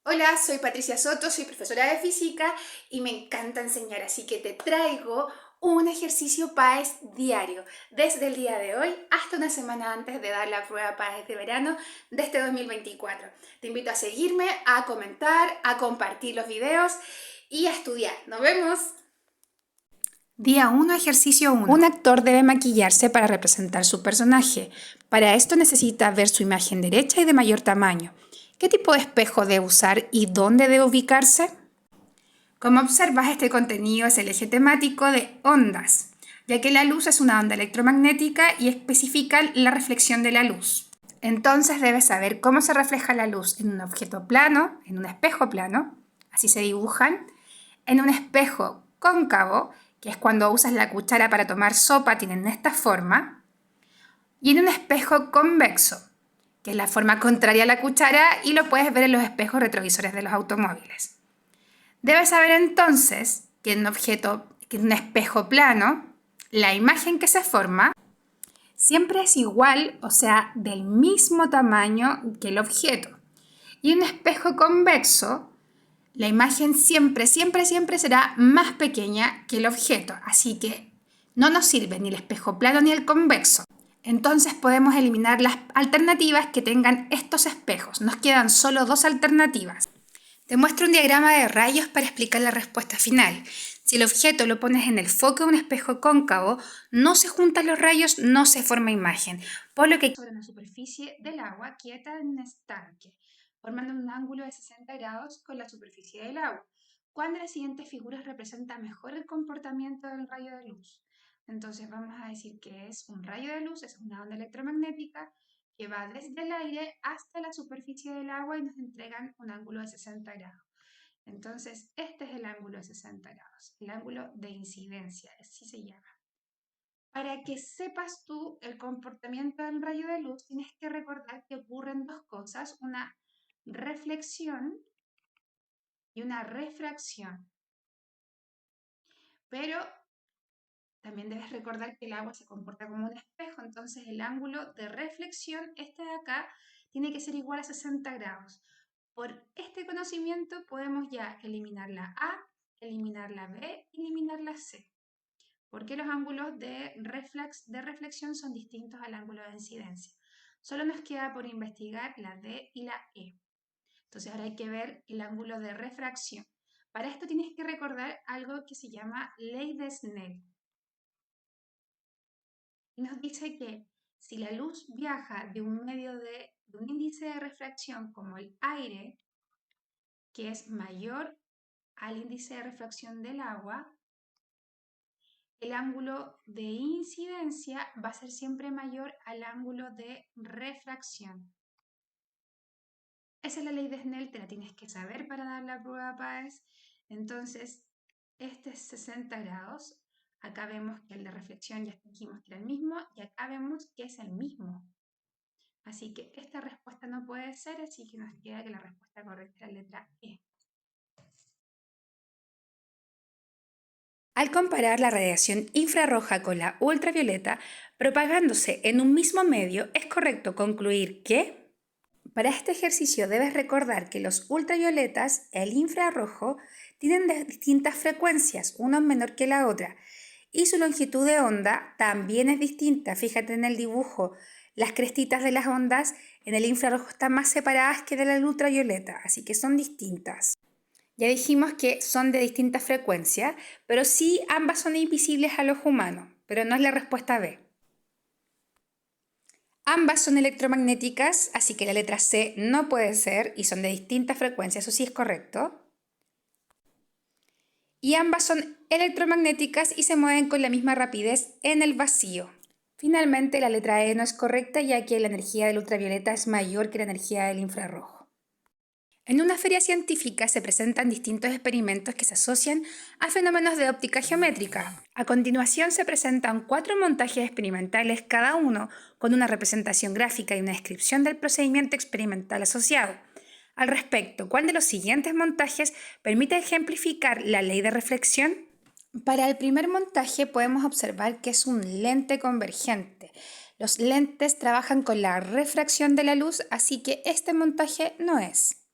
Hola, soy Patricia Soto, soy profesora de física y me encanta enseñar, así que te traigo un ejercicio PAES diario, desde el día de hoy hasta una semana antes de dar la prueba PAES de verano de este 2024. Te invito a seguirme, a comentar, a compartir los videos y a estudiar. ¡Nos vemos! Día 1, ejercicio 1. Un actor debe maquillarse para representar su personaje. Para esto necesita ver su imagen derecha y de mayor tamaño. ¿Qué tipo de espejo debe usar y dónde debe ubicarse? Como observas, este contenido es el eje temático de ondas, ya que la luz es una onda electromagnética y especifica la reflexión de la luz. Entonces debes saber cómo se refleja la luz en un objeto plano, en un espejo plano, así se dibujan, en un espejo cóncavo, que es cuando usas la cuchara para tomar sopa, tienen esta forma, y en un espejo convexo, que es la forma contraria a la cuchara y lo puedes ver en los espejos retrovisores de los automóviles. Debes saber entonces que en un espejo plano, la imagen que se forma siempre es igual, o sea, del mismo tamaño que el objeto. Y en un espejo convexo, la imagen siempre será más pequeña que el objeto, así que no nos sirve ni el espejo plano ni el convexo. Entonces podemos eliminar las alternativas que tengan estos espejos. Nos quedan solo dos alternativas. Te muestro un diagrama de rayos para explicar la respuesta final. Si el objeto lo pones en el foco de un espejo cóncavo, no se juntan los rayos, no se forma imagen, por lo que sobre una superficie del agua quieta en un estanque, formando un ángulo de 60 grados con la superficie del agua. ¿Cuál de las siguientes figuras representa mejor el comportamiento del rayo de luz? Entonces vamos a decir que es un rayo de luz, es una onda electromagnética que va desde el aire hasta la superficie del agua y nos entregan un ángulo de 60 grados. Entonces, este es el ángulo de 60 grados, el ángulo de incidencia, así se llama. Para que sepas tú el comportamiento del rayo de luz, tienes que recordar que ocurren dos cosas, una reflexión y una refracción. Pero también debes recordar que el agua se comporta como un espejo, entonces el ángulo de reflexión, este de acá, tiene que ser igual a 60 grados. Por este conocimiento podemos ya eliminar la A, eliminar la B, eliminar la C. Porque los ángulos de reflexión son distintos al ángulo de incidencia. Solo nos queda por investigar la D y la E. Entonces ahora hay que ver el ángulo de refracción. Para esto tienes que recordar algo que se llama ley de Snell. Y nos dice que si la luz viaja de un medio de un índice de refracción como el aire, que es mayor al índice de refracción del agua, el ángulo de incidencia va a ser siempre mayor al ángulo de refracción. Esa es la ley de Snell, te la tienes que saber para dar la prueba PAES. Entonces, este es 60 grados. Acá vemos que el de reflexión ya dijimos que era el mismo y acá vemos que es el mismo. Así que esta respuesta no puede ser, así que nos queda que la respuesta correcta es la letra E. Al comparar la radiación infrarroja con la ultravioleta, propagándose en un mismo medio, es correcto concluir que... Para este ejercicio debes recordar que los ultravioletas, el infrarrojo, tienen distintas frecuencias, una menor que la otra, y su longitud de onda también es distinta. Fíjate en el dibujo, las crestitas de las ondas en el infrarrojo están más separadas que de la ultravioleta, así que son distintas. Ya dijimos que son de distintas frecuencias, pero sí ambas son invisibles al ojo humano, pero no es la respuesta B. Ambas son electromagnéticas, así que la letra C no puede ser y son de distintas frecuencias, eso sí es correcto. Y ambas son electromagnéticas y se mueven con la misma rapidez en el vacío. Finalmente, la letra E no es correcta ya que la energía del ultravioleta es mayor que la energía del infrarrojo. En una feria científica se presentan distintos experimentos que se asocian a fenómenos de óptica geométrica. A continuación se presentan 4 montajes experimentales, cada uno con una representación gráfica y una descripción del procedimiento experimental asociado. Al respecto, ¿cuál de los siguientes montajes permite ejemplificar la ley de reflexión? Para el primer montaje podemos observar que es un lente convergente. Los lentes trabajan con la refracción de la luz, así que este montaje no es.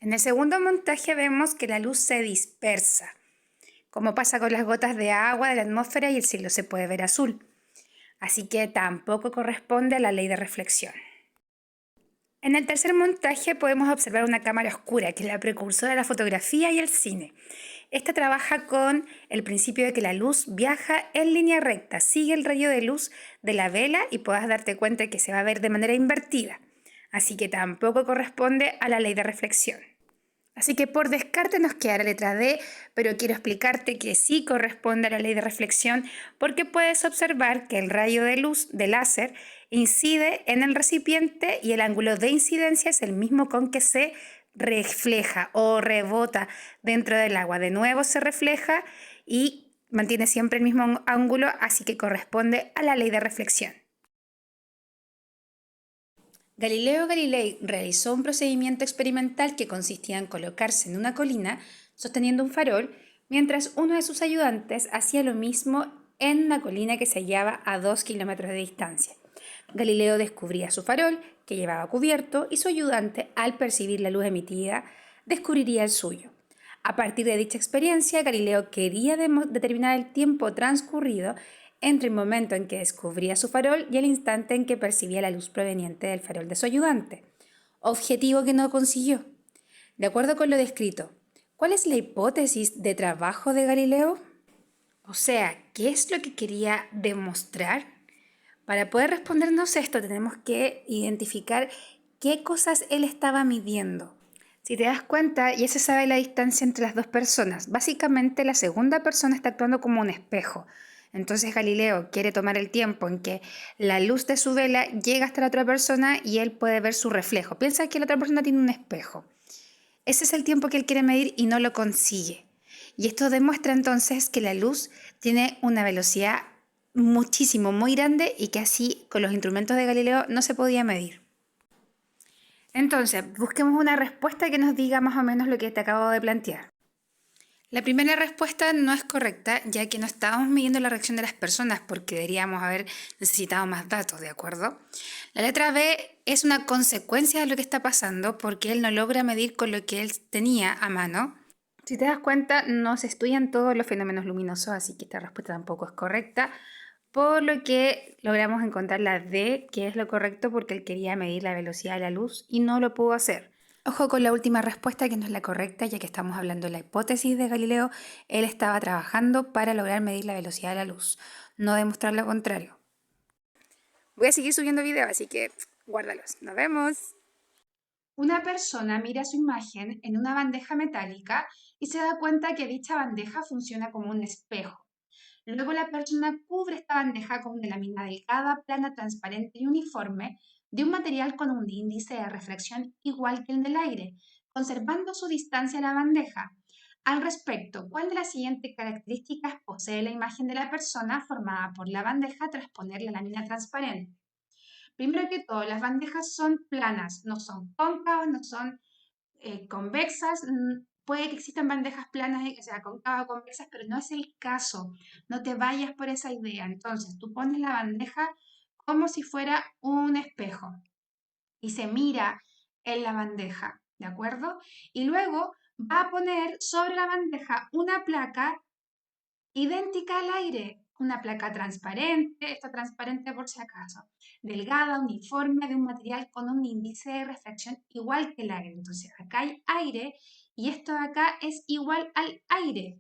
En el segundo montaje vemos que la luz se dispersa, como pasa con las gotas de agua de la atmósfera y el cielo se puede ver azul. Así que tampoco corresponde a la ley de reflexión. En el tercer montaje podemos observar una cámara oscura, que es la precursora de la fotografía y el cine. Esta trabaja con el principio de que la luz viaja en línea recta, sigue el rayo de luz de la vela y puedas darte cuenta que se va a ver de manera invertida. Así que tampoco corresponde a la ley de reflexión. Así que por descarte nos queda la letra D, pero quiero explicarte que sí corresponde a la ley de reflexión porque puedes observar que el rayo de luz del láser incide en el recipiente y el ángulo de incidencia es el mismo con que se refleja o rebota dentro del agua. De nuevo se refleja y mantiene siempre el mismo ángulo, así que corresponde a la ley de reflexión. Galileo Galilei realizó un procedimiento experimental que consistía en colocarse en una colina sosteniendo un farol, mientras uno de sus ayudantes hacía lo mismo en una colina que se hallaba a 2 kilómetros de distancia. Galileo descubría su farol, que llevaba cubierto, y su ayudante, al percibir la luz emitida, descubriría el suyo. A partir de dicha experiencia, Galileo quería determinar el tiempo transcurrido entre el momento en que descubría su farol y el instante en que percibía la luz proveniente del farol de su ayudante, objetivo que no consiguió. De acuerdo con lo descrito, ¿cuál es la hipótesis de trabajo de Galileo? O sea, ¿qué es lo que quería demostrar? Para poder respondernos esto tenemos que identificar qué cosas él estaba midiendo. Si te das cuenta, ya se sabe la distancia entre las dos personas. Básicamente la segunda persona está actuando como un espejo. Entonces Galileo quiere tomar el tiempo en que la luz de su vela llega hasta la otra persona y él puede ver su reflejo. Piensa que la otra persona tiene un espejo. Ese es el tiempo que él quiere medir y no lo consigue. Y esto demuestra entonces que la luz tiene una velocidad muy grande y que así con los instrumentos de Galileo no se podía medir. Entonces, busquemos una respuesta que nos diga más o menos lo que te acabo de plantear. La primera respuesta no es correcta, ya que no estábamos midiendo la reacción de las personas porque deberíamos haber necesitado más datos, ¿de acuerdo? La letra B es una consecuencia de lo que está pasando porque él no logra medir con lo que él tenía a mano. Si te das cuenta, no se estudian todos los fenómenos luminosos, así que esta respuesta tampoco es correcta, por lo que logramos encontrar la D, que es lo correcto porque él quería medir la velocidad de la luz y no lo pudo hacer. Ojo con la última respuesta, que no es la correcta, ya que estamos hablando de la hipótesis de Galileo. Él estaba trabajando para lograr medir la velocidad de la luz, no demostrar lo contrario. Voy a seguir subiendo videos, así que guárdalos. ¡Nos vemos! Una persona mira su imagen en una bandeja metálica y se da cuenta que dicha bandeja funciona como un espejo. Luego la persona cubre esta bandeja con una lámina delgada, plana, transparente y uniforme de un material con un índice de refracción igual que el del aire, conservando su distancia a la bandeja. Al respecto, ¿cuál de las siguientes características posee la imagen de la persona formada por la bandeja tras poner la lámina transparente? Primero que todo, las bandejas son planas, no son cóncavas, no son convexas. Puede que existan bandejas planas, o sea, cóncavas o convexas, pero no es el caso. No te vayas por esa idea. Entonces, tú pones la bandeja como si fuera un espejo y se mira en la bandeja, ¿de acuerdo? Y luego va a poner sobre la bandeja una placa idéntica al aire, una placa transparente, está transparente por si acaso, delgada, uniforme, de un material con un índice de refracción igual que el aire. Entonces acá hay aire y esto de acá es igual al aire.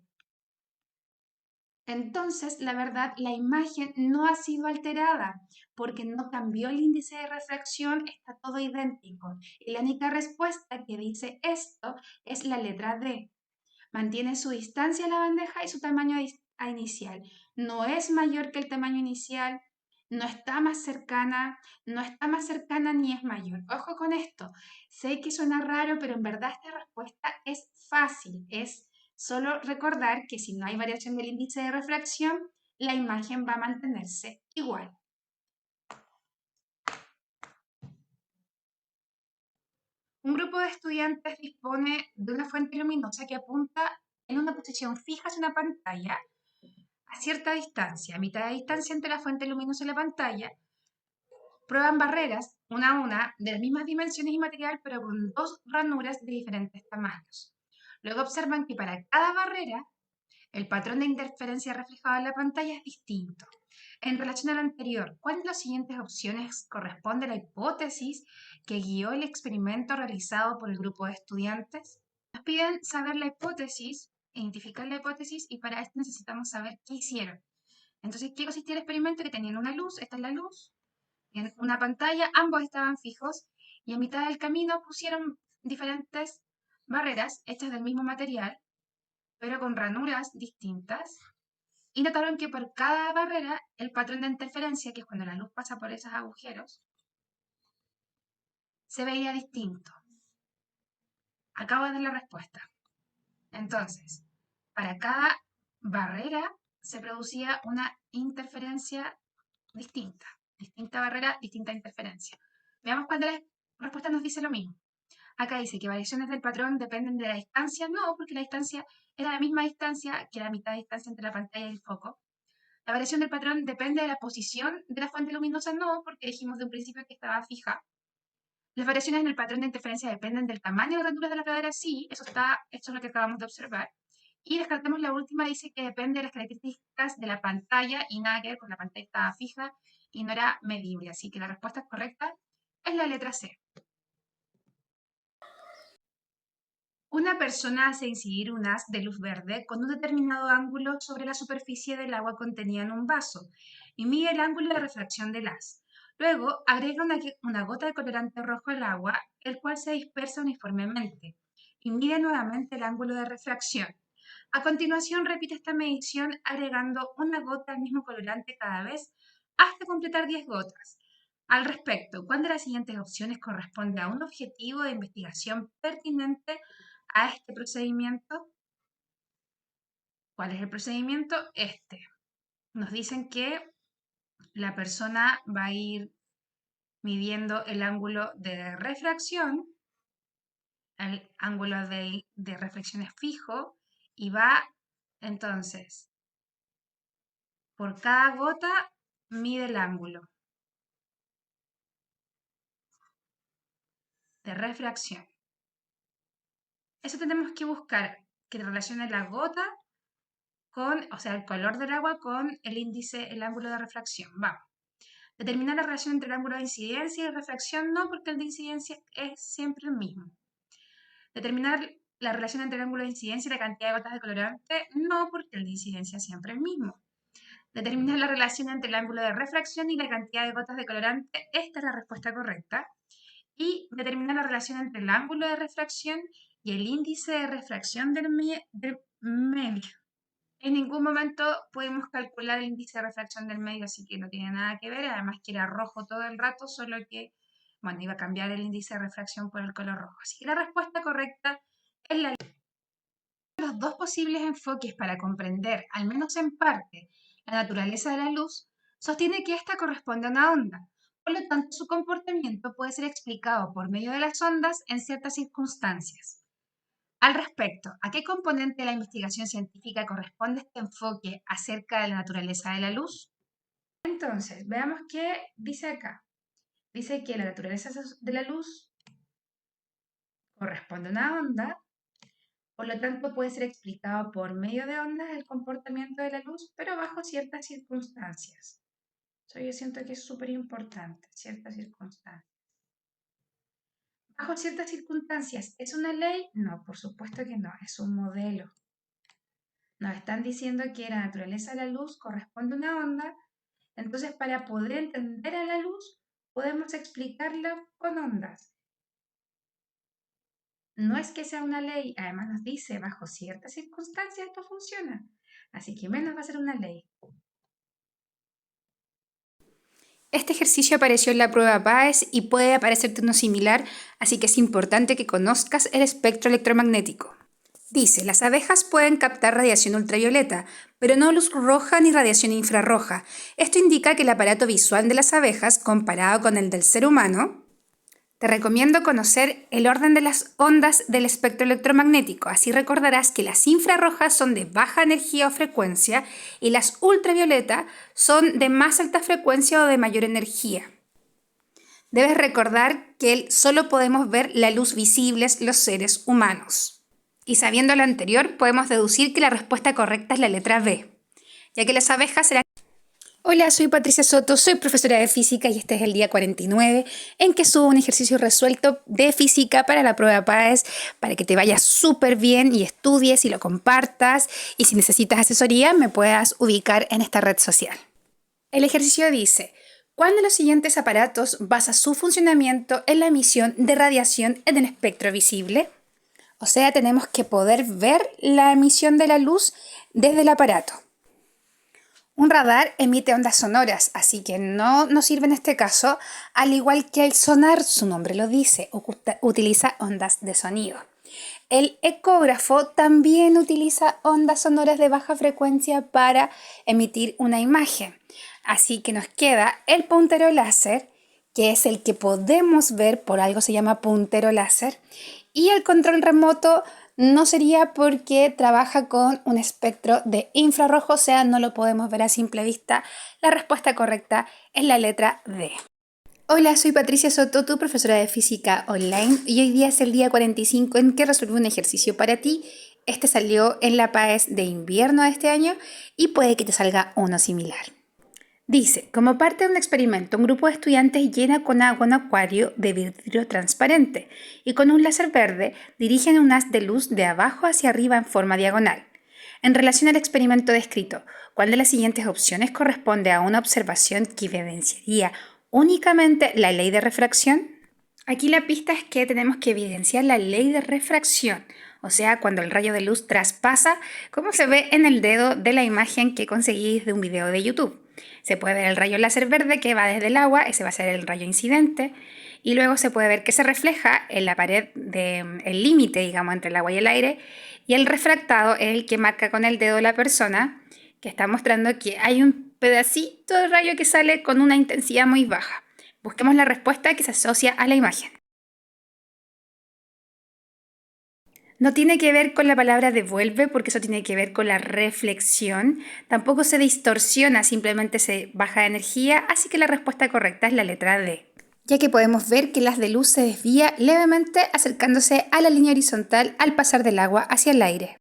Entonces, la verdad, la imagen no ha sido alterada porque no cambió el índice de refracción, está todo idéntico. Y la única respuesta que dice esto es la letra D. Mantiene su distancia a la bandeja y su tamaño inicial. No es mayor que el tamaño inicial, no está más cercana, no está más cercana ni es mayor. Ojo con esto. Sé que suena raro, pero en verdad esta respuesta es fácil. Es solo recordar que si no hay variación del índice de refracción, la imagen va a mantenerse igual. Un grupo de estudiantes dispone de una fuente luminosa que apunta en una posición fija hacia una pantalla a cierta distancia, a mitad de distancia entre la fuente luminosa y la pantalla, Prueban barreras, una a una, de las mismas dimensiones y material, pero con 2 ranuras de diferentes tamaños. Luego observan que para cada barrera, el patrón de interferencia reflejado en la pantalla es distinto. En relación a lo anterior, ¿cuál de las siguientes opciones corresponde a la hipótesis que guió el experimento realizado por el grupo de estudiantes? Nos piden saber la hipótesis, identificar la hipótesis, y para esto necesitamos saber qué hicieron. Entonces, ¿qué consistía el experimento? Que tenían una luz, esta es la luz, en una pantalla, ambos estaban fijos, y a mitad del camino pusieron diferentes barreras hechas del mismo material, pero con ranuras distintas, y notaron que por cada barrera el patrón de interferencia, que es cuando la luz pasa por esos agujeros, se veía distinto. Acabo de dar la respuesta. Entonces, para cada barrera se producía una interferencia distinta. Distinta barrera, distinta interferencia. Veamos cuál de las respuestas nos dice lo mismo. Acá dice que variaciones del patrón dependen de la distancia. No, porque la distancia era la misma distancia que la mitad de distancia entre la pantalla y el foco. La variación del patrón depende de la posición de la fuente luminosa. No, porque dijimos de un principio que estaba fija. Las variaciones en el patrón de interferencia dependen del tamaño de las ranuras de la pradera. Sí, esto es lo que acabamos de observar. Y descartemos la última, dice que depende de las características de la pantalla y nada que ver, porque la pantalla estaba fija y no era medible. Así que la respuesta correcta es la letra C. Una persona hace incidir un haz de luz verde con un determinado ángulo sobre la superficie del agua contenida en un vaso y mide el ángulo de refracción del haz. Luego agrega una gota de colorante rojo al agua, el cual se dispersa uniformemente, y mide nuevamente el ángulo de refracción. A continuación repite esta medición agregando una gota del mismo colorante cada vez hasta completar 10 gotas. Al respecto, ¿cuál de las siguientes opciones corresponde a un objetivo de investigación pertinente a este procedimiento? ¿Cuál es el procedimiento? Este. Nos dicen que la persona va a ir midiendo el ángulo de refracción, el ángulo de reflexión es fijo, y va entonces, por cada gota mide el ángulo de refracción. Eso tenemos que buscar, que relacione la gota con, o sea, el color del agua con el índice, el ángulo de refracción. Vamos. Determinar la relación entre el ángulo de incidencia y refracción, no, porque el de incidencia es siempre el mismo. Determinar la relación entre el ángulo de incidencia y la cantidad de gotas de colorante, no, porque el de incidencia siempre es el mismo. Determinar la relación entre el ángulo de refracción y la cantidad de gotas de colorante, esta es la respuesta correcta. Y determinar la relación entre el ángulo de refracción y el índice de refracción del medio. En ningún momento podemos calcular el índice de refracción del medio, así que no tiene nada que ver. Además que era rojo todo el rato, solo que, bueno, iba a cambiar el índice de refracción por el color rojo. Así que la respuesta correcta es la... Los dos posibles enfoques para comprender, al menos en parte, la naturaleza de la luz, sostiene que ésta corresponde a una onda. Por lo tanto, su comportamiento puede ser explicado por medio de las ondas en ciertas circunstancias. Al respecto, ¿a qué componente de la investigación científica corresponde este enfoque acerca de la naturaleza de la luz? Entonces, veamos qué dice acá. Dice que la naturaleza de la luz corresponde a una onda, por lo tanto puede ser explicado por medio de ondas el comportamiento de la luz, pero bajo ciertas circunstancias. Eso yo siento que es súper importante, ciertas circunstancias. ¿Bajo ciertas circunstancias es una ley? No, por supuesto que no, es un modelo. Nos están diciendo que la naturaleza de la luz corresponde a una onda, entonces para poder entender a la luz podemos explicarla con ondas. No es que sea una ley, además nos dice bajo ciertas circunstancias esto funciona, así que menos va a ser una ley. Este ejercicio apareció en la prueba PAES y puede aparecerte uno similar, así que es importante que conozcas el espectro electromagnético. Dice, las abejas pueden captar radiación ultravioleta, pero no luz roja ni radiación infrarroja. Esto indica que el aparato visual de las abejas, comparado con el del ser humano, te recomiendo conocer el orden de las ondas del espectro electromagnético. Así recordarás que las infrarrojas son de baja energía o frecuencia y las ultravioleta son de más alta frecuencia o de mayor energía. Debes recordar que solo podemos ver la luz visible los seres humanos. Y sabiendo lo anterior, podemos deducir que la respuesta correcta es la letra B, ya que las abejas serán... Hola, soy Patricia Soto, soy profesora de física y este es el día 49 en que subo un ejercicio resuelto de física para la prueba PAES para que te vaya súper bien y estudies y lo compartas, y si necesitas asesoría me puedas ubicar en esta red social. El ejercicio dice: ¿cuál de los siguientes aparatos basa su funcionamiento en la emisión de radiación en el espectro visible? O sea, tenemos que poder ver la emisión de la luz desde el aparato. Un radar emite ondas sonoras, así que no nos sirve en este caso, al igual que el sonar, su nombre lo dice, utiliza ondas de sonido. El ecógrafo también utiliza ondas sonoras de baja frecuencia para emitir una imagen. Así que nos queda el puntero láser, que es el que podemos ver, por algo se llama puntero láser, y el control remoto no sería porque trabaja con un espectro de infrarrojo, o sea, no lo podemos ver a simple vista. La respuesta correcta es la letra D. Hola, soy Patricia Soto, tu profesora de física online, y hoy día es el día 45 en que resolví un ejercicio para ti. Este salió en la PAES de invierno de este año y puede que te salga uno similar. Dice: como parte de un experimento, un grupo de estudiantes llena con agua un acuario de vidrio transparente y con un láser verde dirigen un haz de luz de abajo hacia arriba en forma diagonal. En relación al experimento descrito, ¿cuál de las siguientes opciones corresponde a una observación que evidenciaría únicamente la ley de refracción? Aquí la pista es que tenemos que evidenciar la ley de refracción, o sea, cuando el rayo de luz traspasa, como se ve en el dedo de la imagen que conseguí de un video de YouTube. Se puede ver el rayo láser verde que va desde el agua, ese va a ser el rayo incidente, y luego se puede ver que se refleja en la pared del límite, digamos, entre el agua y el aire, y el refractado es el que marca con el dedo la persona, que está mostrando que hay un pedacito de rayo que sale con una intensidad muy baja. Busquemos la respuesta que se asocia a la imagen. No tiene que ver con la palabra devuelve, porque eso tiene que ver con la reflexión. Tampoco se distorsiona, simplemente se baja de energía, así que la respuesta correcta es la letra D, ya que podemos ver que el haz de luz se desvía levemente acercándose a la línea horizontal al pasar del agua hacia el aire.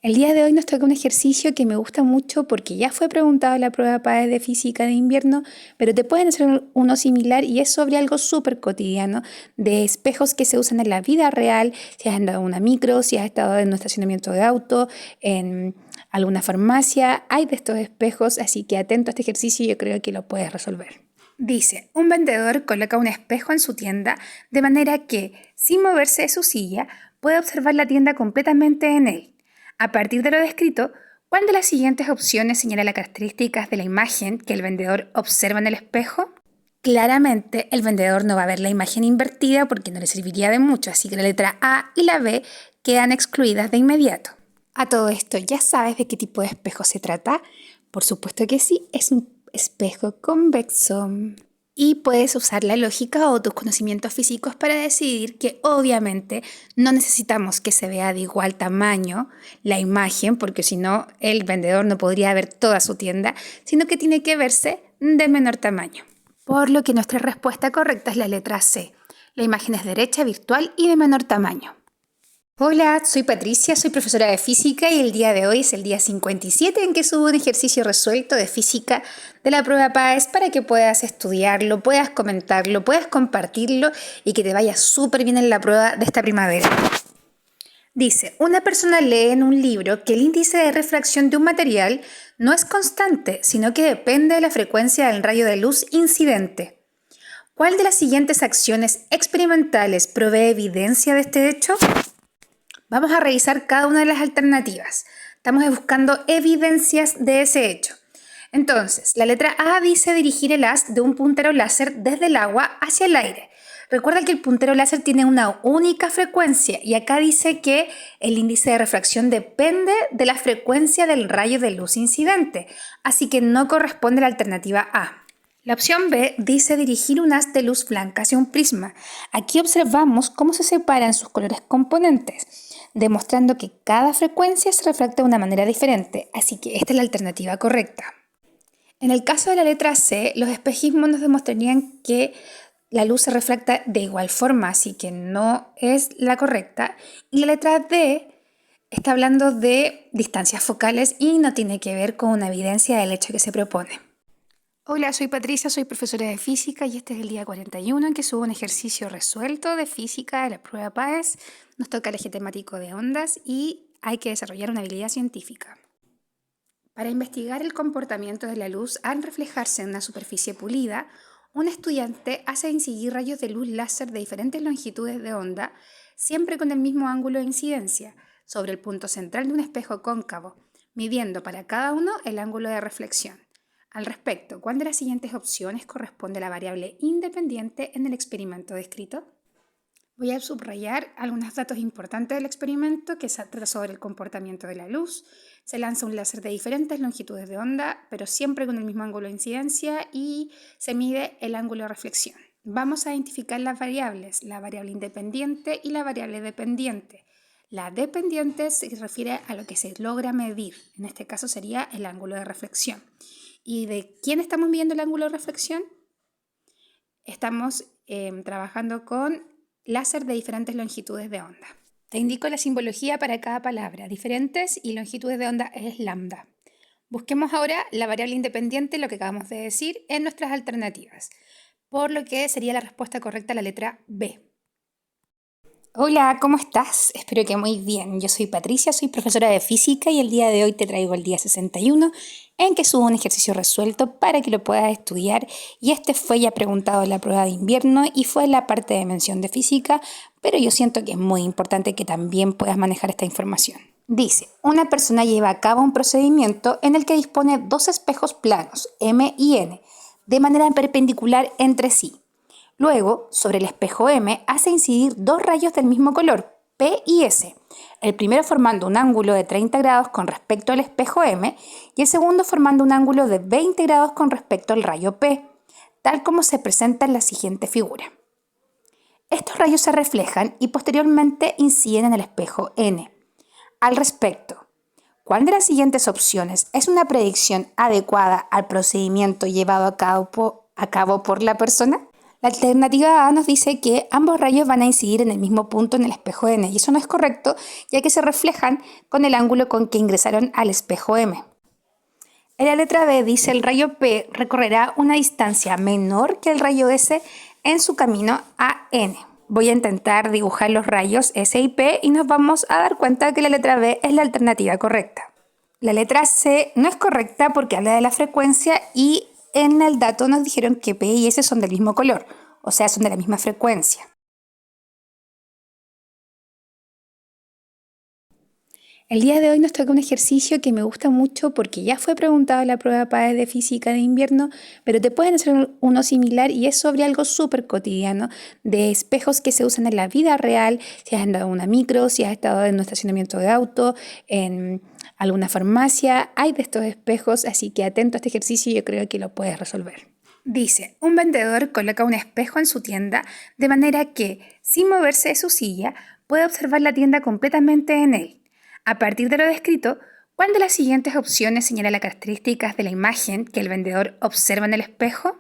El día de hoy nos toca un ejercicio que me gusta mucho porque ya fue preguntado en la prueba PAES de física de invierno, pero te pueden hacer uno similar y es sobre algo súper cotidiano, de espejos que se usan en la vida real, si has andado en una micro, si has estado en un estacionamiento de auto, en alguna farmacia, hay de estos espejos, así que atento a este ejercicio, yo creo que lo puedes resolver. Dice: un vendedor coloca un espejo en su tienda de manera que, sin moverse de su silla, puede observar la tienda completamente en él. A partir de lo descrito, ¿cuál de las siguientes opciones señala las características de la imagen que el vendedor observa en el espejo? Claramente, el vendedor no va a ver la imagen invertida porque no le serviría de mucho, así que la letra A y la B quedan excluidas de inmediato. A todo esto, ¿ya sabes de qué tipo de espejo se trata? Por supuesto que sí, es un espejo convexo. Y puedes usar la lógica o tus conocimientos físicos para decidir que obviamente no necesitamos que se vea de igual tamaño la imagen, porque si no el vendedor no podría ver toda su tienda, sino que tiene que verse de menor tamaño. Por lo que nuestra respuesta correcta es la letra C. La imagen es derecha, virtual y de menor tamaño. Hola, soy Patricia, soy profesora de física y el día de hoy es el día 57 en que subo un ejercicio resuelto de física de la prueba PAES para que puedas estudiarlo, puedas comentarlo, puedas compartirlo y que te vaya súper bien en la prueba de esta primavera. Dice: una persona lee en un libro que el índice de refracción de un material no es constante, sino que depende de la frecuencia del rayo de luz incidente. ¿Cuál de las siguientes acciones experimentales provee evidencia de este hecho? Vamos a revisar cada una de las alternativas. Estamos buscando evidencias de ese hecho. Entonces, la letra A dice dirigir el haz de un puntero láser desde el agua hacia el aire. Recuerda que el puntero láser tiene una única frecuencia y acá dice que el índice de refracción depende de la frecuencia del rayo de luz incidente, así que no corresponde a la alternativa A. La opción B dice dirigir un haz de luz blanca hacia un prisma. Aquí observamos cómo se separan sus colores componentes, demostrando que cada frecuencia se refracta de una manera diferente, así que esta es la alternativa correcta. En el caso de la letra C, los espejismos nos demostrarían que la luz se refracta de igual forma, así que no es la correcta. Y la letra D está hablando de distancias focales y no tiene que ver con una evidencia del hecho que se propone. Hola, soy Patricia, soy profesora de física y este es el día 41 en que subo un ejercicio resuelto de física de la prueba PAES. Nos toca el eje temático de ondas y hay que desarrollar una habilidad científica. Para investigar el comportamiento de la luz al reflejarse en una superficie pulida, un estudiante hace incidir rayos de luz láser de diferentes longitudes de onda, siempre con el mismo ángulo de incidencia, sobre el punto central de un espejo cóncavo, midiendo para cada uno el ángulo de reflexión. Al respecto, ¿cuál de las siguientes opciones corresponde a la variable independiente en el experimento descrito? Voy a subrayar algunos datos importantes del experimento que se trata sobre el comportamiento de la luz. Se lanza un láser de diferentes longitudes de onda, pero siempre con el mismo ángulo de incidencia y se mide el ángulo de reflexión. Vamos a identificar las variables, la variable independiente y la variable dependiente. La dependiente se refiere a lo que se logra medir, en este caso sería el ángulo de reflexión. ¿Y de quién estamos midiendo el ángulo de reflexión? Estamos trabajando con láser de diferentes longitudes de onda. Te indico la simbología para cada palabra. Diferentes y longitudes de onda es lambda. Busquemos ahora la variable independiente, lo que acabamos de decir, en nuestras alternativas, por lo que sería la respuesta correcta a la letra B. Hola, ¿cómo estás? Espero que muy bien. Yo soy Patricia, soy profesora de física y el día de hoy te traigo el día 61 en que subo un ejercicio resuelto para que lo puedas estudiar y este fue ya preguntado en la prueba de invierno y fue la parte de mención de física, pero yo siento que es muy importante que también puedas manejar esta información. Dice, una persona lleva a cabo un procedimiento en el que dispone dos espejos planos, M y N, de manera perpendicular entre sí. Luego, sobre el espejo M, hace incidir dos rayos del mismo color, P y S, el primero formando un ángulo de 30 grados con respecto al espejo M y el segundo formando un ángulo de 20 grados con respecto al rayo P, tal como se presenta en la siguiente figura. Estos rayos se reflejan y posteriormente inciden en el espejo N. Al respecto, ¿cuál de las siguientes opciones es una predicción adecuada al procedimiento llevado a cabo por la persona? La alternativa A nos dice que ambos rayos van a incidir en el mismo punto en el espejo N y eso no es correcto ya que se reflejan con el ángulo con que ingresaron al espejo M. En la letra B dice el rayo P recorrerá una distancia menor que el rayo S en su camino a N. Voy a intentar dibujar los rayos S y P y nos vamos a dar cuenta que la letra B es la alternativa correcta. La letra C no es correcta porque habla de la frecuencia y en el dato nos dijeron que P y S son del mismo color, o sea, son de la misma frecuencia. El día de hoy nos toca un ejercicio que me gusta mucho porque ya fue preguntado en la prueba PAES de física de invierno, pero te pueden hacer uno similar y es sobre algo súper cotidiano, de espejos que se usan en la vida real, si has andado en una micro, si has estado en un estacionamiento de auto, en alguna farmacia, hay de estos espejos, así que atento a este ejercicio y yo creo que lo puedes resolver. Dice, un vendedor coloca un espejo en su tienda de manera que, sin moverse de su silla, puede observar la tienda completamente en él. A partir de lo descrito, ¿cuál de las siguientes opciones señala las características de la imagen que el vendedor observa en el espejo?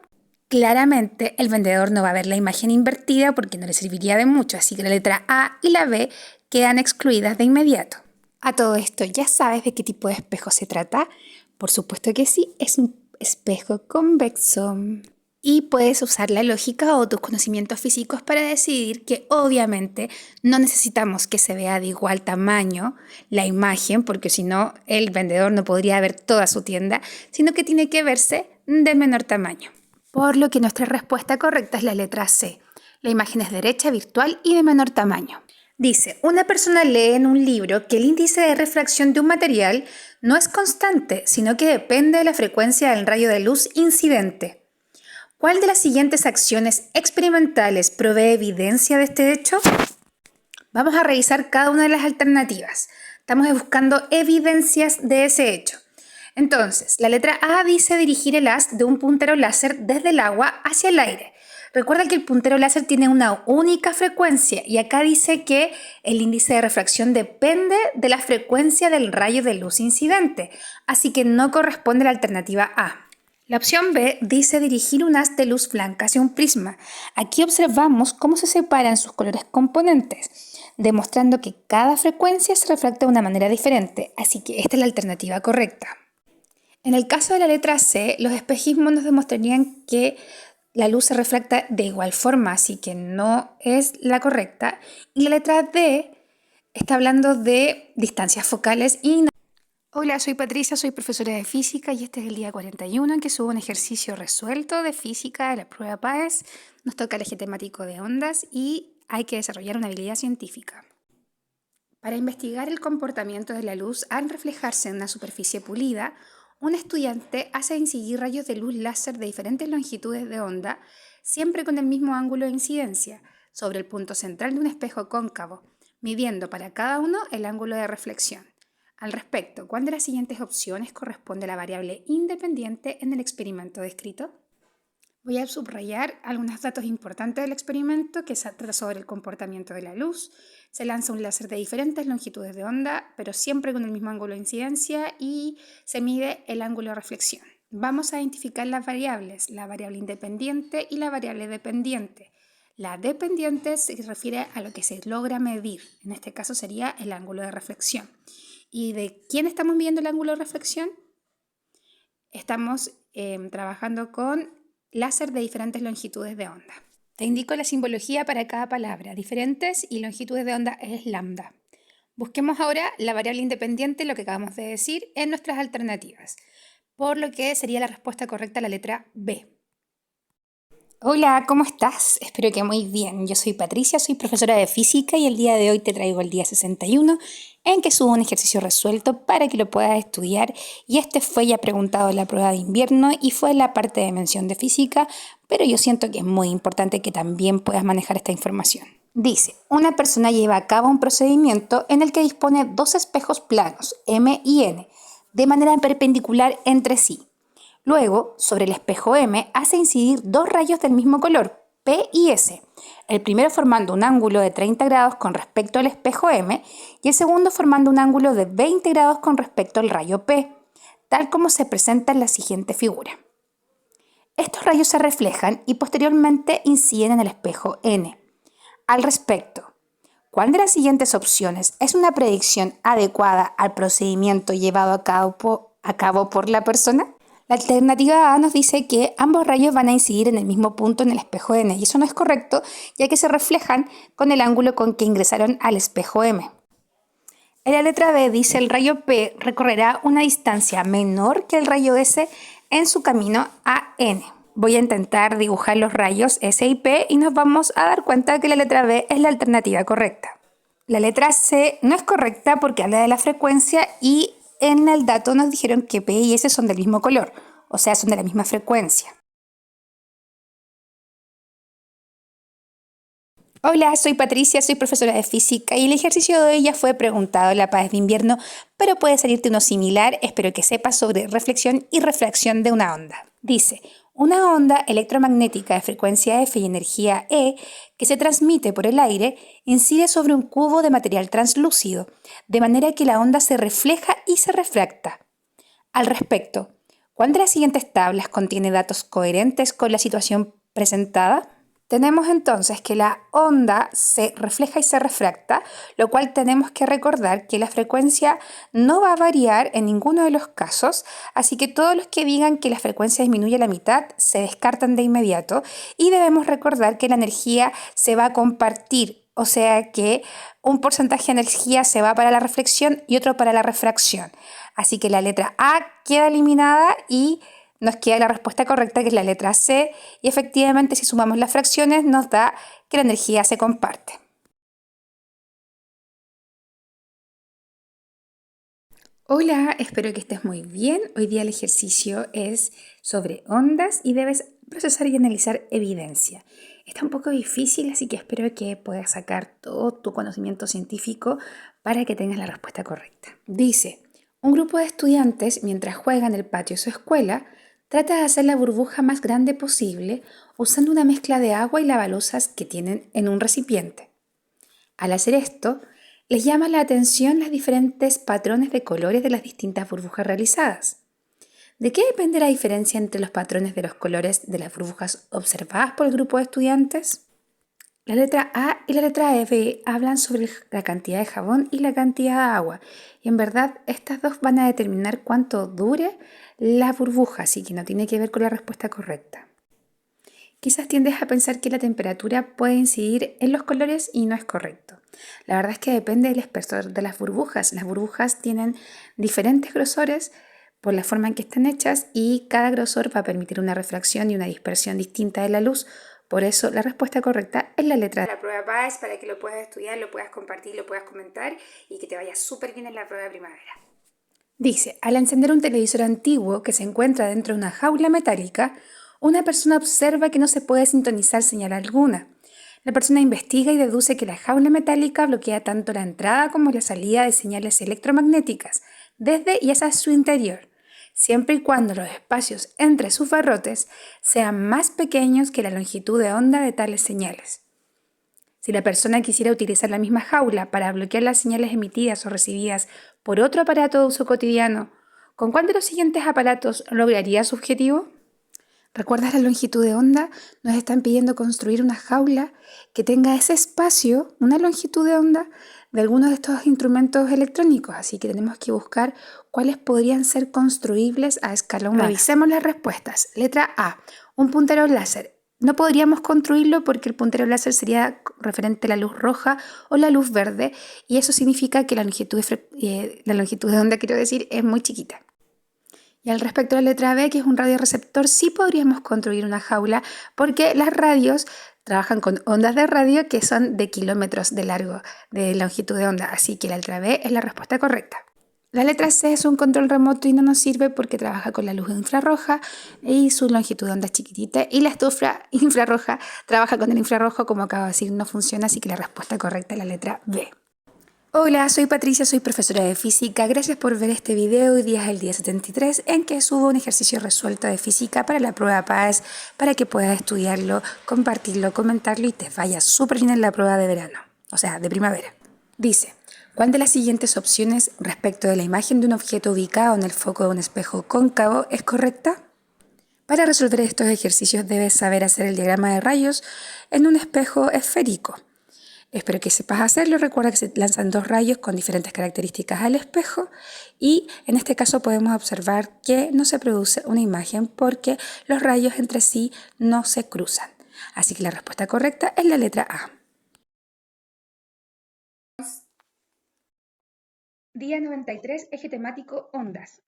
Claramente, el vendedor no va a ver la imagen invertida porque no le serviría de mucho, así que la letra A y la B quedan excluidas de inmediato. A todo esto, ¿ya sabes de qué tipo de espejo se trata? Por supuesto que sí, es un espejo convexo. Y puedes usar la lógica o tus conocimientos físicos para decidir que obviamente no necesitamos que se vea de igual tamaño la imagen, porque si no el vendedor no podría ver toda su tienda, sino que tiene que verse de menor tamaño. Por lo que nuestra respuesta correcta es la letra C. La imagen es derecha, virtual y de menor tamaño. Dice, una persona lee en un libro que el índice de refracción de un material no es constante, sino que depende de la frecuencia del rayo de luz incidente. ¿Cuál de las siguientes acciones experimentales provee evidencia de este hecho? Vamos a revisar cada una de las alternativas. Estamos buscando evidencias de ese hecho. Entonces, la letra A dice dirigir el haz de un puntero láser desde el agua hacia el aire. Recuerda que el puntero láser tiene una única frecuencia y acá dice que el índice de refracción depende de la frecuencia del rayo de luz incidente, así que no corresponde a la alternativa A. La opción B dice dirigir un haz de luz blanca hacia un prisma. Aquí observamos cómo se separan sus colores componentes, demostrando que cada frecuencia se refracta de una manera diferente, así que esta es la alternativa correcta. En el caso de la letra C, los espejismos nos demostrarían que la luz se refracta de igual forma, así que no es la correcta. Y la letra D está hablando de distancias focales y... Hola, soy Patricia, soy profesora de física y este es el día 41 en que subo un ejercicio resuelto de física de la prueba PAES. Nos toca el eje temático de ondas y hay que desarrollar una habilidad científica. Para investigar el comportamiento de la luz al reflejarse en una superficie pulida, un estudiante hace incidir rayos de luz láser de diferentes longitudes de onda, siempre con el mismo ángulo de incidencia, sobre el punto central de un espejo cóncavo, midiendo para cada uno el ángulo de reflexión. Al respecto, ¿cuál de las siguientes opciones corresponde a la variable independiente en el experimento descrito? Voy a subrayar algunos datos importantes del experimento que se trata sobre el comportamiento de la luz. Se lanza un láser de diferentes longitudes de onda, pero siempre con el mismo ángulo de incidencia y se mide el ángulo de reflexión. Vamos a identificar las variables, la variable independiente y la variable dependiente. La dependiente se refiere a lo que se logra medir, en este caso sería el ángulo de reflexión. ¿Y de quién estamos midiendo el ángulo de reflexión? Estamos trabajando con láser de diferentes longitudes de onda. Te indico la simbología para cada palabra. Diferentes y longitudes de onda es lambda. Busquemos ahora la variable independiente, lo que acabamos de decir, en nuestras alternativas, por lo que sería la respuesta correcta la letra B. Hola, ¿cómo estás? Espero que muy bien. Yo soy Patricia, soy profesora de física y el día de hoy te traigo el día 61 en que subo un ejercicio resuelto para que lo puedas estudiar y este fue ya preguntado en la prueba de invierno y fue la parte de mención de física, pero yo siento que es muy importante que también puedas manejar esta información. Dice, una persona lleva a cabo un procedimiento en el que dispone dos espejos planos, M y N, de manera perpendicular entre sí. Luego, sobre el espejo M, hace incidir dos rayos del mismo color, P y S, el primero formando un ángulo de 30 grados con respecto al espejo M y el segundo formando un ángulo de 20 grados con respecto al rayo P, tal como se presenta en la siguiente figura. Estos rayos se reflejan y posteriormente inciden en el espejo N. Al respecto, ¿cuál de las siguientes opciones es una predicción adecuada al procedimiento llevado a cabo por la persona? La alternativa A nos dice que ambos rayos van a incidir en el mismo punto en el espejo N y eso no es correcto ya que se reflejan con el ángulo con que ingresaron al espejo M. En la letra B dice el rayo P recorrerá una distancia menor que el rayo S en su camino a N. Voy a intentar dibujar los rayos S y P y nos vamos a dar cuenta que la letra B es la alternativa correcta. La letra C no es correcta porque habla de la frecuencia y en el dato nos dijeron que P y S son del mismo color, o sea, son de la misma frecuencia. Hola, soy Patricia, soy profesora de física y el ejercicio de hoy ya fue preguntado en la PAES de invierno, pero puede salirte uno similar, espero que sepas sobre reflexión y refracción de una onda. Dice, una onda electromagnética de frecuencia F y energía E que se transmite por el aire incide sobre un cubo de material translúcido, de manera que la onda se refleja y se refracta. Al respecto, ¿cuál de las siguientes tablas contiene datos coherentes con la situación presentada? Tenemos entonces que la onda se refleja y se refracta, lo cual tenemos que recordar que la frecuencia no va a variar en ninguno de los casos, así que todos los que digan que la frecuencia disminuye a la mitad se descartan de inmediato y debemos recordar que la energía se va a compartir, o sea que un porcentaje de energía se va para la reflexión y otro para la refracción. Así que la letra A queda eliminada y nos queda la respuesta correcta, que es la letra C, y efectivamente si sumamos las fracciones nos da que la energía se comparte. Hola, espero que estés muy bien. Hoy día el ejercicio es sobre ondas y debes procesar y analizar evidencia. Está un poco difícil, así que espero que puedas sacar todo tu conocimiento científico para que tengas la respuesta correcta. Dice, un grupo de estudiantes, mientras juega en el patio de su escuela, trata de hacer la burbuja más grande posible usando una mezcla de agua y lavalusas que tienen en un recipiente. Al hacer esto, les llama la atención los diferentes patrones de colores de las distintas burbujas realizadas. ¿De qué depende la diferencia entre los patrones de los colores de las burbujas observadas por el grupo de estudiantes? La letra A y la letra B hablan sobre la cantidad de jabón y la cantidad de agua. Y en verdad estas dos van a determinar cuánto dure la burbuja, así que no tiene que ver con la respuesta correcta. Quizás tiendes a pensar que la temperatura puede incidir en los colores y no es correcto. La verdad es que depende del espesor de las burbujas. Las burbujas tienen diferentes grosores por la forma en que están hechas y cada grosor va a permitir una refracción y una dispersión distinta de la luz. Por eso la respuesta correcta es la letra D. La prueba PAES para que lo puedas estudiar, lo puedas compartir, lo puedas comentar y que te vaya súper bien en la prueba de primavera. Dice, al encender un televisor antiguo que se encuentra dentro de una jaula metálica, una persona observa que no se puede sintonizar señal alguna. La persona investiga y deduce que la jaula metálica bloquea tanto la entrada como la salida de señales electromagnéticas desde y hacia su interior, siempre y cuando los espacios entre sus barrotes sean más pequeños que la longitud de onda de tales señales. Si la persona quisiera utilizar la misma jaula para bloquear las señales emitidas o recibidas por otro aparato de uso cotidiano, ¿con cuál de los siguientes aparatos lograría su objetivo? ¿Recuerdas la longitud de onda? Nos están pidiendo construir una jaula que tenga ese espacio, una longitud de onda de algunos de estos instrumentos electrónicos, así que tenemos que buscar cuáles podrían ser construibles a escala humana. Revisemos las respuestas. Letra A, un puntero láser. No podríamos construirlo porque el puntero láser sería referente a la luz roja o la luz verde y eso significa que la longitud de onda, quiero decir, es muy chiquita. Y al respecto de la letra B, que es un radioreceptor, sí podríamos construir una jaula porque las radios trabajan con ondas de radio que son de kilómetros de largo, de longitud de onda, así que la letra B es la respuesta correcta. La letra C es un control remoto y no nos sirve porque trabaja con la luz infrarroja y su longitud de onda es chiquitita y la estufa infrarroja trabaja con el infrarrojo, como acabo de decir, no funciona, así que la respuesta correcta es la letra B. Hola, soy Patricia, soy profesora de física. Gracias por ver este video. Hoy día es el día 73 en que subo un ejercicio resuelto de física para la prueba PAES para que puedas estudiarlo, compartirlo, comentarlo y te vaya súper bien en la prueba de verano, o sea, de primavera. Dice, ¿cuál de las siguientes opciones respecto de la imagen de un objeto ubicado en el foco de un espejo cóncavo es correcta? Para resolver estos ejercicios debes saber hacer el diagrama de rayos en un espejo esférico. Espero que sepas hacerlo. Recuerda que se lanzan dos rayos con diferentes características al espejo y en este caso podemos observar que no se produce una imagen porque los rayos entre sí no se cruzan. Así que la respuesta correcta es la letra A. Día 93, eje temático ondas.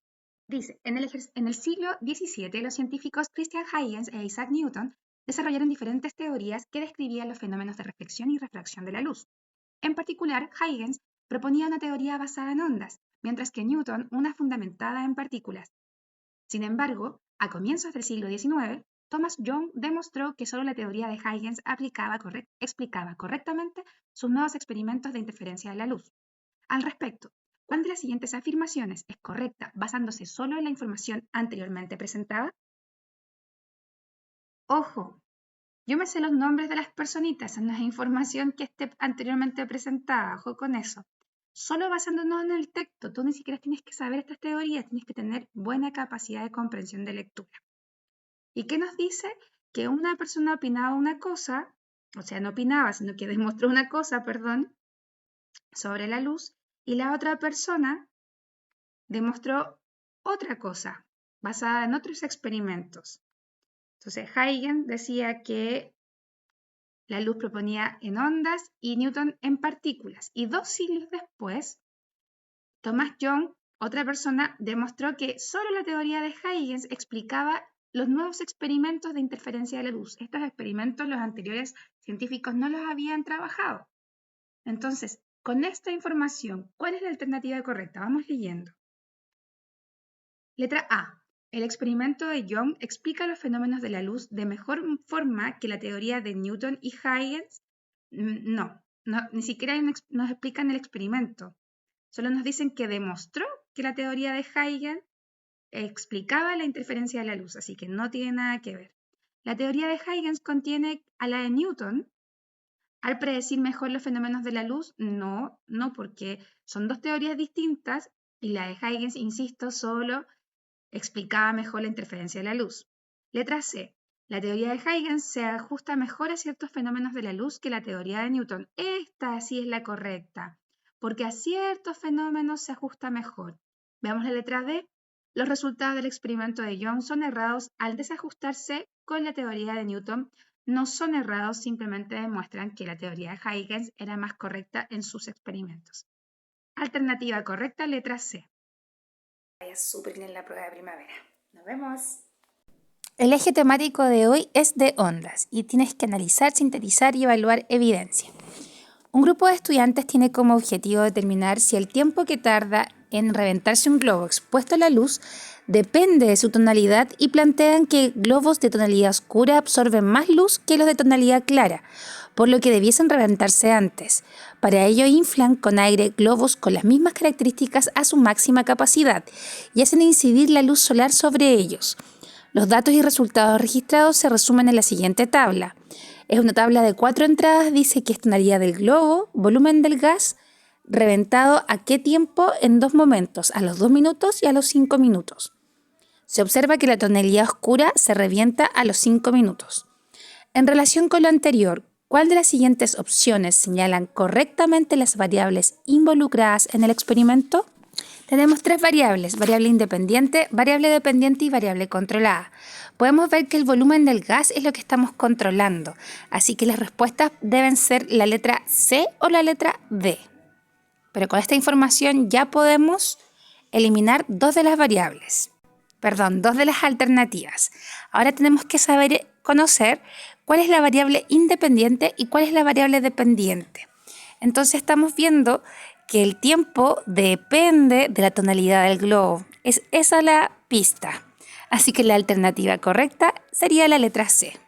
Dice, en el siglo XVII los científicos Christian Huygens e Isaac Newton desarrollaron diferentes teorías que describían los fenómenos de reflexión y refracción de la luz. En particular, Huygens proponía una teoría basada en ondas, mientras que Newton una fundamentada en partículas. Sin embargo, a comienzos del siglo XIX, Thomas Young demostró que solo la teoría de Huygens explicaba correctamente sus nuevos experimentos de interferencia de la luz. Al respecto, ¿cuál de las siguientes afirmaciones es correcta basándose solo en la información anteriormente presentada? ¡Ojo! Yo me sé los nombres de las personitas, esa no es información que esté anteriormente presentada, ojo con eso. Solo basándonos en el texto, tú ni siquiera tienes que saber estas teorías, tienes que tener buena capacidad de comprensión de lectura. ¿Y qué nos dice? Que una persona opinaba una cosa, o sea, no opinaba, sino que demostró una cosa, perdón, sobre la luz, y la otra persona demostró otra cosa, basada en otros experimentos. Entonces, Huygens decía que la luz proponía en ondas y Newton en partículas. Y 2 siglos después, Thomas Young, otra persona, demostró que solo la teoría de Huygens explicaba los nuevos experimentos de interferencia de la luz. Estos experimentos los anteriores científicos no los habían trabajado. Entonces, con esta información, ¿cuál es la alternativa correcta? Vamos leyendo. Letra A. El experimento de Young explica los fenómenos de la luz de mejor forma que la teoría de Newton y Huygens. No, ni siquiera nos explican el experimento. Solo nos dicen que demostró que la teoría de Huygens explicaba la interferencia de la luz, así que no tiene nada que ver. La teoría de Huygens contiene a la de Newton. Al predecir mejor los fenómenos de la luz, no, porque son dos teorías distintas y la de Huygens, insisto, solo explicaba mejor la interferencia de la luz. Letra C. La teoría de Huygens se ajusta mejor a ciertos fenómenos de la luz que la teoría de Newton. Esta sí es la correcta, porque a ciertos fenómenos se ajusta mejor. Veamos la letra D. Los resultados del experimento de Young son errados al desajustarse con la teoría de Newton. No son errados, simplemente demuestran que la teoría de Huygens era más correcta en sus experimentos. Alternativa correcta, letra C. Vaya súper bien la prueba de primavera. Nos vemos. El eje temático de hoy es de ondas y tienes que analizar, sintetizar y evaluar evidencia. Un grupo de estudiantes tiene como objetivo determinar si el tiempo que tarda en reventarse un globo expuesto a la luz depende de su tonalidad y plantean que globos de tonalidad oscura absorben más luz que los de tonalidad clara, por lo que debiesen reventarse antes. Para ello inflan con aire globos con las mismas características a su máxima capacidad y hacen incidir la luz solar sobre ellos. Los datos y resultados registrados se resumen en la siguiente tabla. Es una tabla de 4 entradas, dice que es tonalidad del globo, volumen del gas, reventado a qué tiempo en 2 momentos, a los 2 minutos y a los 5 minutos. Se observa que la tonalidad oscura se revienta a los 5 minutos. En relación con lo anterior, ¿cuál de las siguientes opciones señalan correctamente las variables involucradas en el experimento? Tenemos 3 variables, variable independiente, variable dependiente y variable controlada. Podemos ver que el volumen del gas es lo que estamos controlando, así que las respuestas deben ser la letra C o la letra D. Pero con esta información ya podemos eliminar dos de las alternativas. Ahora tenemos que conocer cuál es la variable independiente y cuál es la variable dependiente. Entonces estamos viendo que el tiempo depende de la tonalidad del globo. Es esa la pista. Así que la alternativa correcta sería la letra C.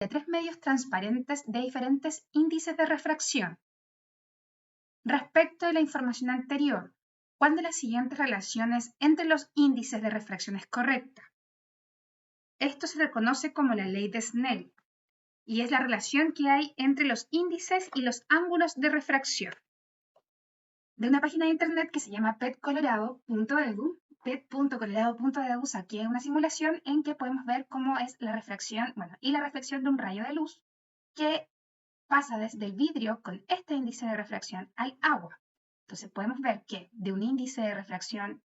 De 3 medios transparentes de diferentes índices de refracción. Respecto de la información anterior, ¿cuál de las siguientes relaciones entre los índices de refracción es correcta? Esto se reconoce como la ley de Snell y es la relación que hay entre los índices y los ángulos de refracción. De una página de internet que se llama pet.colorado.edu, saqué una simulación en que podemos ver cómo es la refracción, y la reflexión de un rayo de luz que pasa desde el vidrio con este índice de refracción al agua. Entonces podemos ver que de un índice de refracción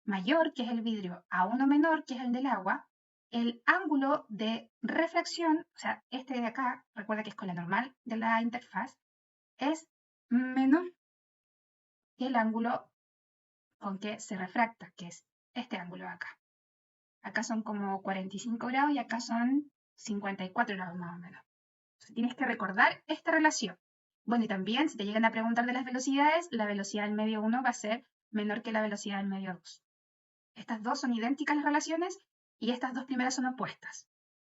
mayor, que es el vidrio, a uno menor, que es el del agua, el ángulo de refracción, o sea, este de acá, recuerda que es con la normal de la interfaz, es menor. que el ángulo con que se refracta, que es este ángulo de acá. Acá son como 45 grados y acá son 54 grados más o menos. Entonces, tienes que recordar esta relación. Bueno, y también si te llegan a preguntar de las velocidades, la velocidad del medio 1 va a ser menor que la velocidad del medio 2. Estas dos son idénticas las relaciones y estas dos primeras son opuestas.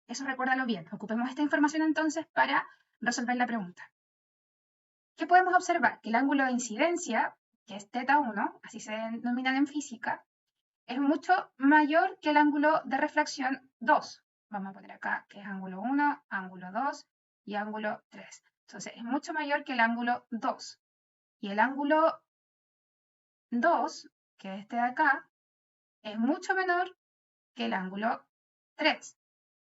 Eso recuérdalo bien. Ocupemos esta información entonces para resolver la pregunta. ¿Qué podemos observar? Que el ángulo de incidencia, que es θ1, así se denominan en física, es mucho mayor que el ángulo de refracción 2. Vamos a poner acá que es ángulo 1, ángulo 2 y ángulo 3. Entonces es mucho mayor que el ángulo 2. Y el ángulo 2, que es este de acá, es mucho menor que el ángulo 3.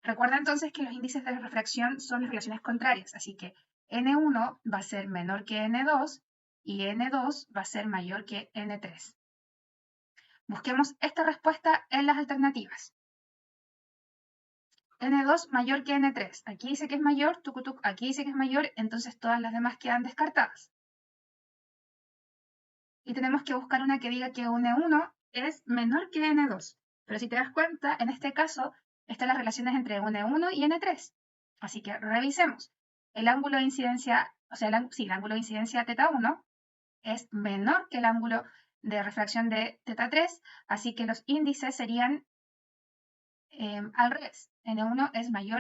Recuerda entonces que los índices de refracción son las relaciones contrarias, así que N1 va a ser menor que N2 y N2 va a ser mayor que N3. Busquemos esta respuesta en las alternativas. N2 mayor que N3. Aquí dice que es mayor, aquí dice que es mayor, entonces todas las demás quedan descartadas. Y tenemos que buscar una que diga que N1 es menor que N2. Pero si te das cuenta, en este caso, están las relaciones entre N1 y N3. Así que revisemos. El ángulo de incidencia, o sea, el ángulo de incidencia θ1 es menor que el ángulo de refracción de θ3, así que los índices serían al revés. N1 es mayor